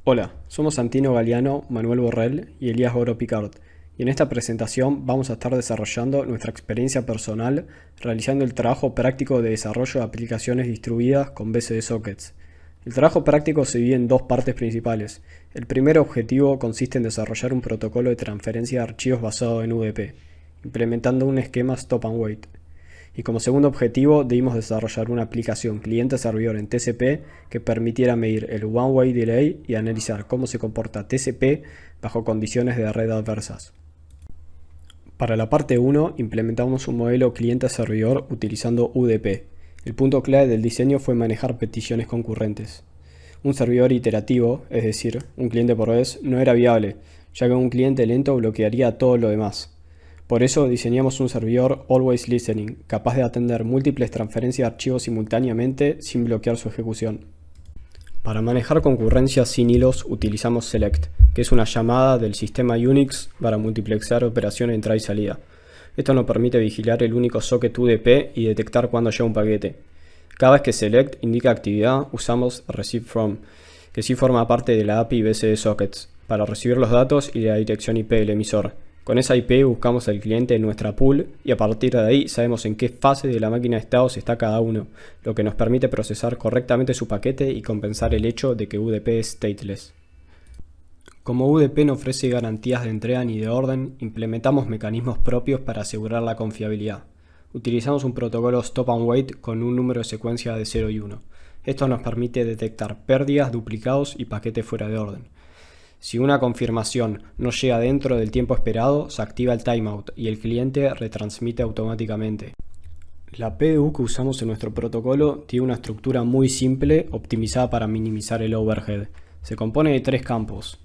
Hola, somos Santino Galeano, Manuel Borrell y Elías Goro Picard, y en esta presentación vamos a estar desarrollando nuestra experiencia personal realizando el trabajo práctico de desarrollo de aplicaciones distribuidas con BCD Sockets. El trabajo práctico se divide en dos partes principales. El primer objetivo consiste en desarrollar un protocolo de transferencia de archivos basado en UDP, implementando un esquema Stop and Wait. Y como segundo objetivo debimos desarrollar una aplicación cliente-servidor en TCP que permitiera medir el one-way delay y analizar cómo se comporta TCP bajo condiciones de red adversas. Para la parte 1 implementamos un modelo cliente-servidor utilizando UDP. El punto clave del diseño fue manejar peticiones concurrentes. Un servidor iterativo, es decir, un cliente por vez, no era viable, ya que un cliente lento bloquearía todo lo demás. Por eso diseñamos un servidor Always Listening, capaz de atender múltiples transferencias de archivos simultáneamente sin bloquear su ejecución. Para manejar concurrencias sin hilos utilizamos Select, que es una llamada del sistema Unix para multiplexar operaciones de entrada y salida. Esto nos permite vigilar el único socket UDP y detectar cuando llega un paquete. Cada vez que Select indica actividad usamos Receive From, que sí forma parte de la API BCD Sockets, para recibir los datos y la dirección IP del emisor. Con esa IP buscamos al cliente en nuestra pool y a partir de ahí sabemos en qué fase de la máquina de estados está cada uno, lo que nos permite procesar correctamente su paquete y compensar el hecho de que UDP es stateless. Como UDP no ofrece garantías de entrega ni de orden, implementamos mecanismos propios para asegurar la confiabilidad. Utilizamos un protocolo Stop and Wait con un número de secuencia de 0 y 1. Esto nos permite detectar pérdidas, duplicados y paquetes fuera de orden. Si una confirmación no llega dentro del tiempo esperado, se activa el timeout y el cliente retransmite automáticamente. La PDU que usamos en nuestro protocolo tiene una estructura muy simple optimizada para minimizar el overhead. Se compone de tres campos.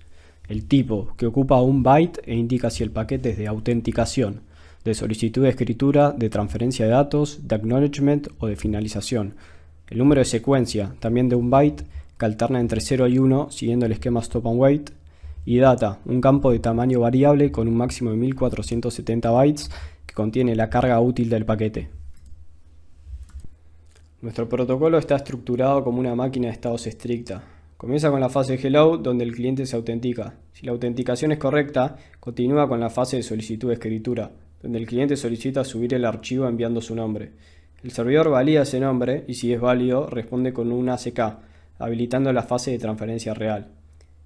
El tipo, que ocupa un byte e indica si el paquete es de autenticación, de solicitud de escritura, de transferencia de datos, de acknowledgement o de finalización. El número de secuencia, también de un byte, que alterna entre 0 y 1 siguiendo el esquema Stop and Wait. Y data, un campo de tamaño variable con un máximo de 1470 bytes que contiene la carga útil del paquete. Nuestro protocolo está estructurado como una máquina de estados estricta. Comienza con la fase hello, donde el cliente se autentica. Si la autenticación es correcta, continúa con la fase de solicitud de escritura, donde el cliente solicita subir el archivo enviando su nombre. El servidor valida ese nombre y si es válido responde con un ACK, habilitando la fase de transferencia real.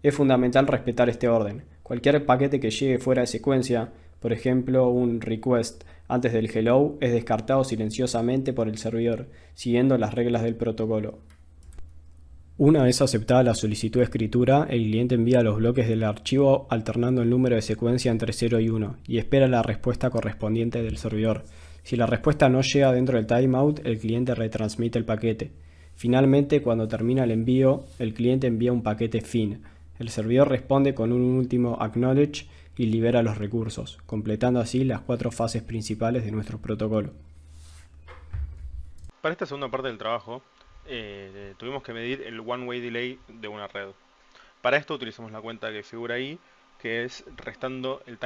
Es fundamental respetar este orden. Cualquier paquete que llegue fuera de secuencia, por ejemplo un request antes del hello, es descartado silenciosamente por el servidor, siguiendo las reglas del protocolo. Una vez aceptada la solicitud de escritura, el cliente envía los bloques del archivo alternando el número de secuencia entre 0 y 1 y espera la respuesta correspondiente del servidor. Si la respuesta no llega dentro del timeout, el cliente retransmite el paquete. Finalmente, cuando termina el envío, el cliente envía un paquete fin. El servidor responde con un último acknowledge y libera los recursos, completando así las 4 fases principales de nuestro protocolo. Para esta segunda parte del trabajo, tuvimos que medir el one-way delay de una red. Para esto utilizamos la cuenta que figura ahí, que es restando el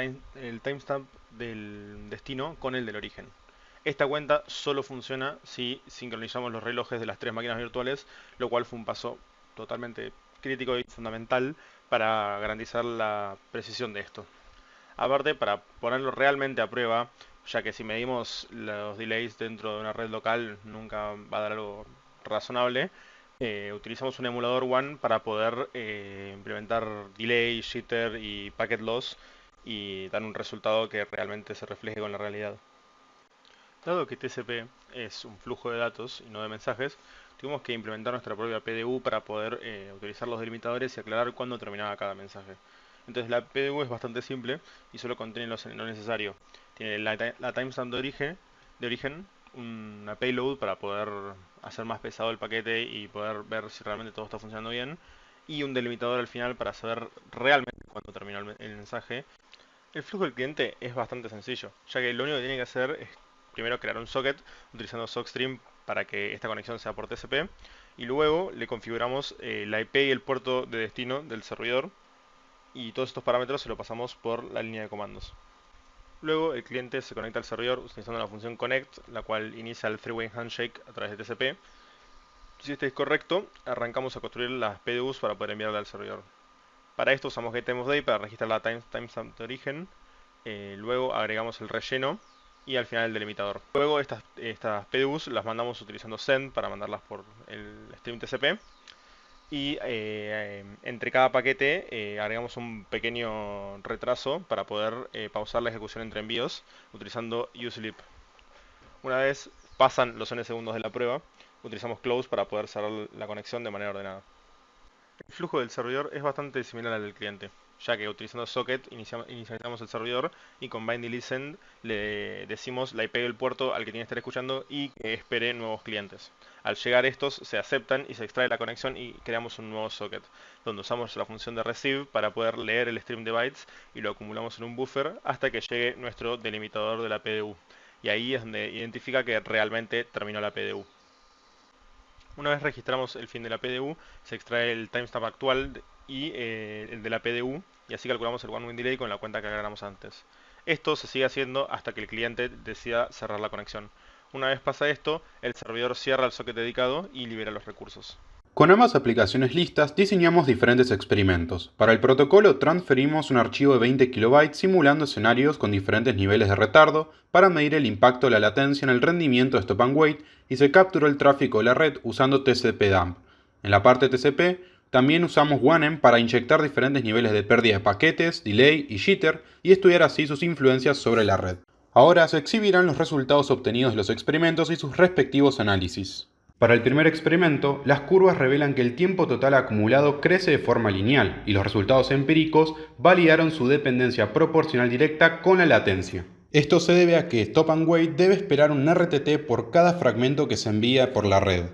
timestamp del destino con el del origen. Esta cuenta solo funciona si sincronizamos los relojes de las tres máquinas virtuales, lo cual fue un paso totalmente crítico y fundamental para garantizar la precisión de esto. Aparte, para ponerlo realmente a prueba, ya que si medimos los delays dentro de una red local nunca va a dar algo razonable, utilizamos un emulador One para poder implementar delay, jitter y packet loss y dar un resultado que realmente se refleje con la realidad. Dado que TCP es un flujo de datos y no de mensajes, tuvimos que implementar nuestra propia PDU para poder utilizar los delimitadores y aclarar cuándo terminaba cada mensaje. Entonces la PDU es bastante simple y solo contiene lo necesario. Tiene la timestamp de origen, una payload para poder hacer más pesado el paquete y poder ver si realmente todo está funcionando bien, y un delimitador al final para saber realmente cuándo terminó el mensaje. El flujo del cliente es bastante sencillo, ya que lo único que tiene que hacer es primero crear un socket utilizando SockStream para que esta conexión sea por TCP, y luego le configuramos la IP y el puerto de destino del servidor, y todos estos parámetros se lo pasamos por la línea de comandos. Luego el cliente se conecta al servidor utilizando la función connect, la cual inicia el three-way handshake a través de TCP. Si este es correcto, arrancamos a construir las PDUs para poder enviarla al servidor. Para esto usamos getTimeOfDay para registrar la timestamp de origen. Luego agregamos el relleno y al final el delimitador. Luego estas PDUs las mandamos utilizando send para mandarlas por el stream TCP. Y entre cada paquete agregamos un pequeño retraso para poder pausar la ejecución entre envíos utilizando uSleep. Una vez pasan los n segundos de la prueba, utilizamos close para poder cerrar la conexión de manera ordenada. El flujo del servidor es bastante similar al del cliente, ya que utilizando socket inicializamos el servidor y con bind y listen le decimos la IP del puerto al que tiene que estar escuchando y que espere nuevos clientes. Al llegar estos se aceptan y se extrae la conexión y creamos un nuevo socket, donde usamos la función de receive para poder leer el stream de bytes y lo acumulamos en un buffer hasta que llegue nuestro delimitador de la PDU. Y ahí es donde identifica que realmente terminó la PDU. Una vez registramos el fin de la PDU, se extrae el timestamp actual y el de la PDU, y así calculamos el one-way delay con la cuenta que agregamos antes. Esto se sigue haciendo hasta que el cliente decida cerrar la conexión. Una vez pasa esto, el servidor cierra el socket dedicado y libera los recursos. Con ambas aplicaciones listas, diseñamos diferentes experimentos. Para el protocolo, transferimos un archivo de 20 KB simulando escenarios con diferentes niveles de retardo para medir el impacto de la latencia en el rendimiento de Stop and Wait y se capturó el tráfico de la red usando TCP/dump. En la parte TCP, también usamos OneM para inyectar diferentes niveles de pérdida de paquetes, delay y jitter y estudiar así sus influencias sobre la red. Ahora se exhibirán los resultados obtenidos de los experimentos y sus respectivos análisis. Para el primer experimento, las curvas revelan que el tiempo total acumulado crece de forma lineal y los resultados empíricos validaron su dependencia proporcional directa con la latencia. Esto se debe a que Stop and Wait debe esperar un RTT por cada fragmento que se envía por la red.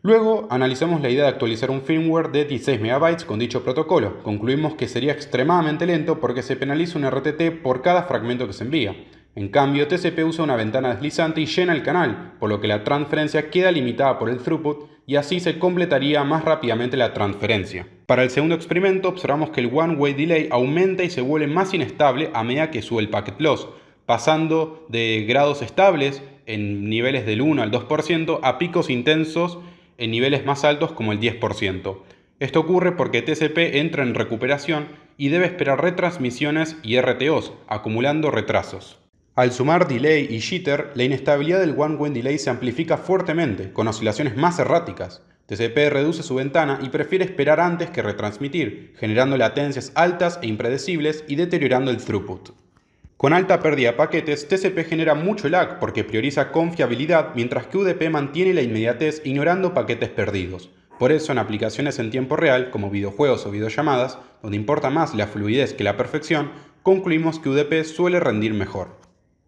Luego analizamos la idea de actualizar un firmware de 16 MB con dicho protocolo. Concluimos que sería extremadamente lento porque se penaliza un RTT por cada fragmento que se envía. En cambio, TCP usa una ventana deslizante y llena el canal, por lo que la transferencia queda limitada por el throughput y así se completaría más rápidamente la transferencia. Para el segundo experimento observamos que el one-way delay aumenta y se vuelve más inestable a medida que sube el packet loss, pasando de grados estables en niveles del 1 al 2% a picos intensos en niveles más altos como el 10%. Esto ocurre porque TCP entra en recuperación y debe esperar retransmisiones y RTOs, acumulando retrasos. Al sumar delay y jitter, la inestabilidad del one-way delay se amplifica fuertemente, con oscilaciones más erráticas. TCP reduce su ventana y prefiere esperar antes que retransmitir, generando latencias altas e impredecibles y deteriorando el throughput. Con alta pérdida de paquetes, TCP genera mucho lag porque prioriza confiabilidad, mientras que UDP mantiene la inmediatez ignorando paquetes perdidos. Por eso, en aplicaciones en tiempo real, como videojuegos o videollamadas, donde importa más la fluidez que la perfección, concluimos que UDP suele rendir mejor.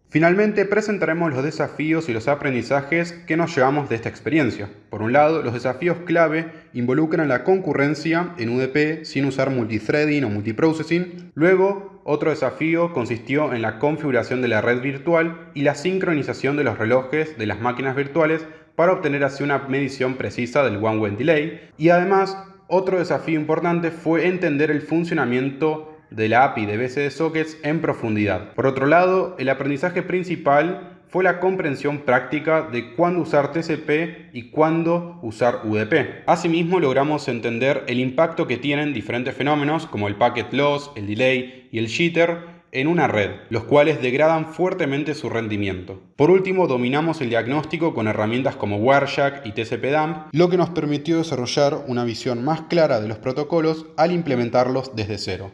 Finalmente, presentaremos los desafíos y los aprendizajes que nos llevamos de esta experiencia. Por un lado, los desafíos clave involucran la concurrencia en UDP sin usar multithreading o multiprocessing. Luego, otro desafío consistió en la configuración de la red virtual y la sincronización de los relojes de las máquinas virtuales para obtener así una medición precisa del one-way delay. Y además, otro desafío importante fue entender el funcionamiento de la API de BCD Sockets en profundidad. Por otro lado, el aprendizaje principal fue la comprensión práctica de cuándo usar TCP y cuándo usar UDP. Asimismo, logramos entender el impacto que tienen diferentes fenómenos como el packet loss, el delay y el jitter en una red, los cuales degradan fuertemente su rendimiento. Por último, dominamos el diagnóstico con herramientas como Wireshark y TCP/dump, lo que nos permitió desarrollar una visión más clara de los protocolos al implementarlos desde cero.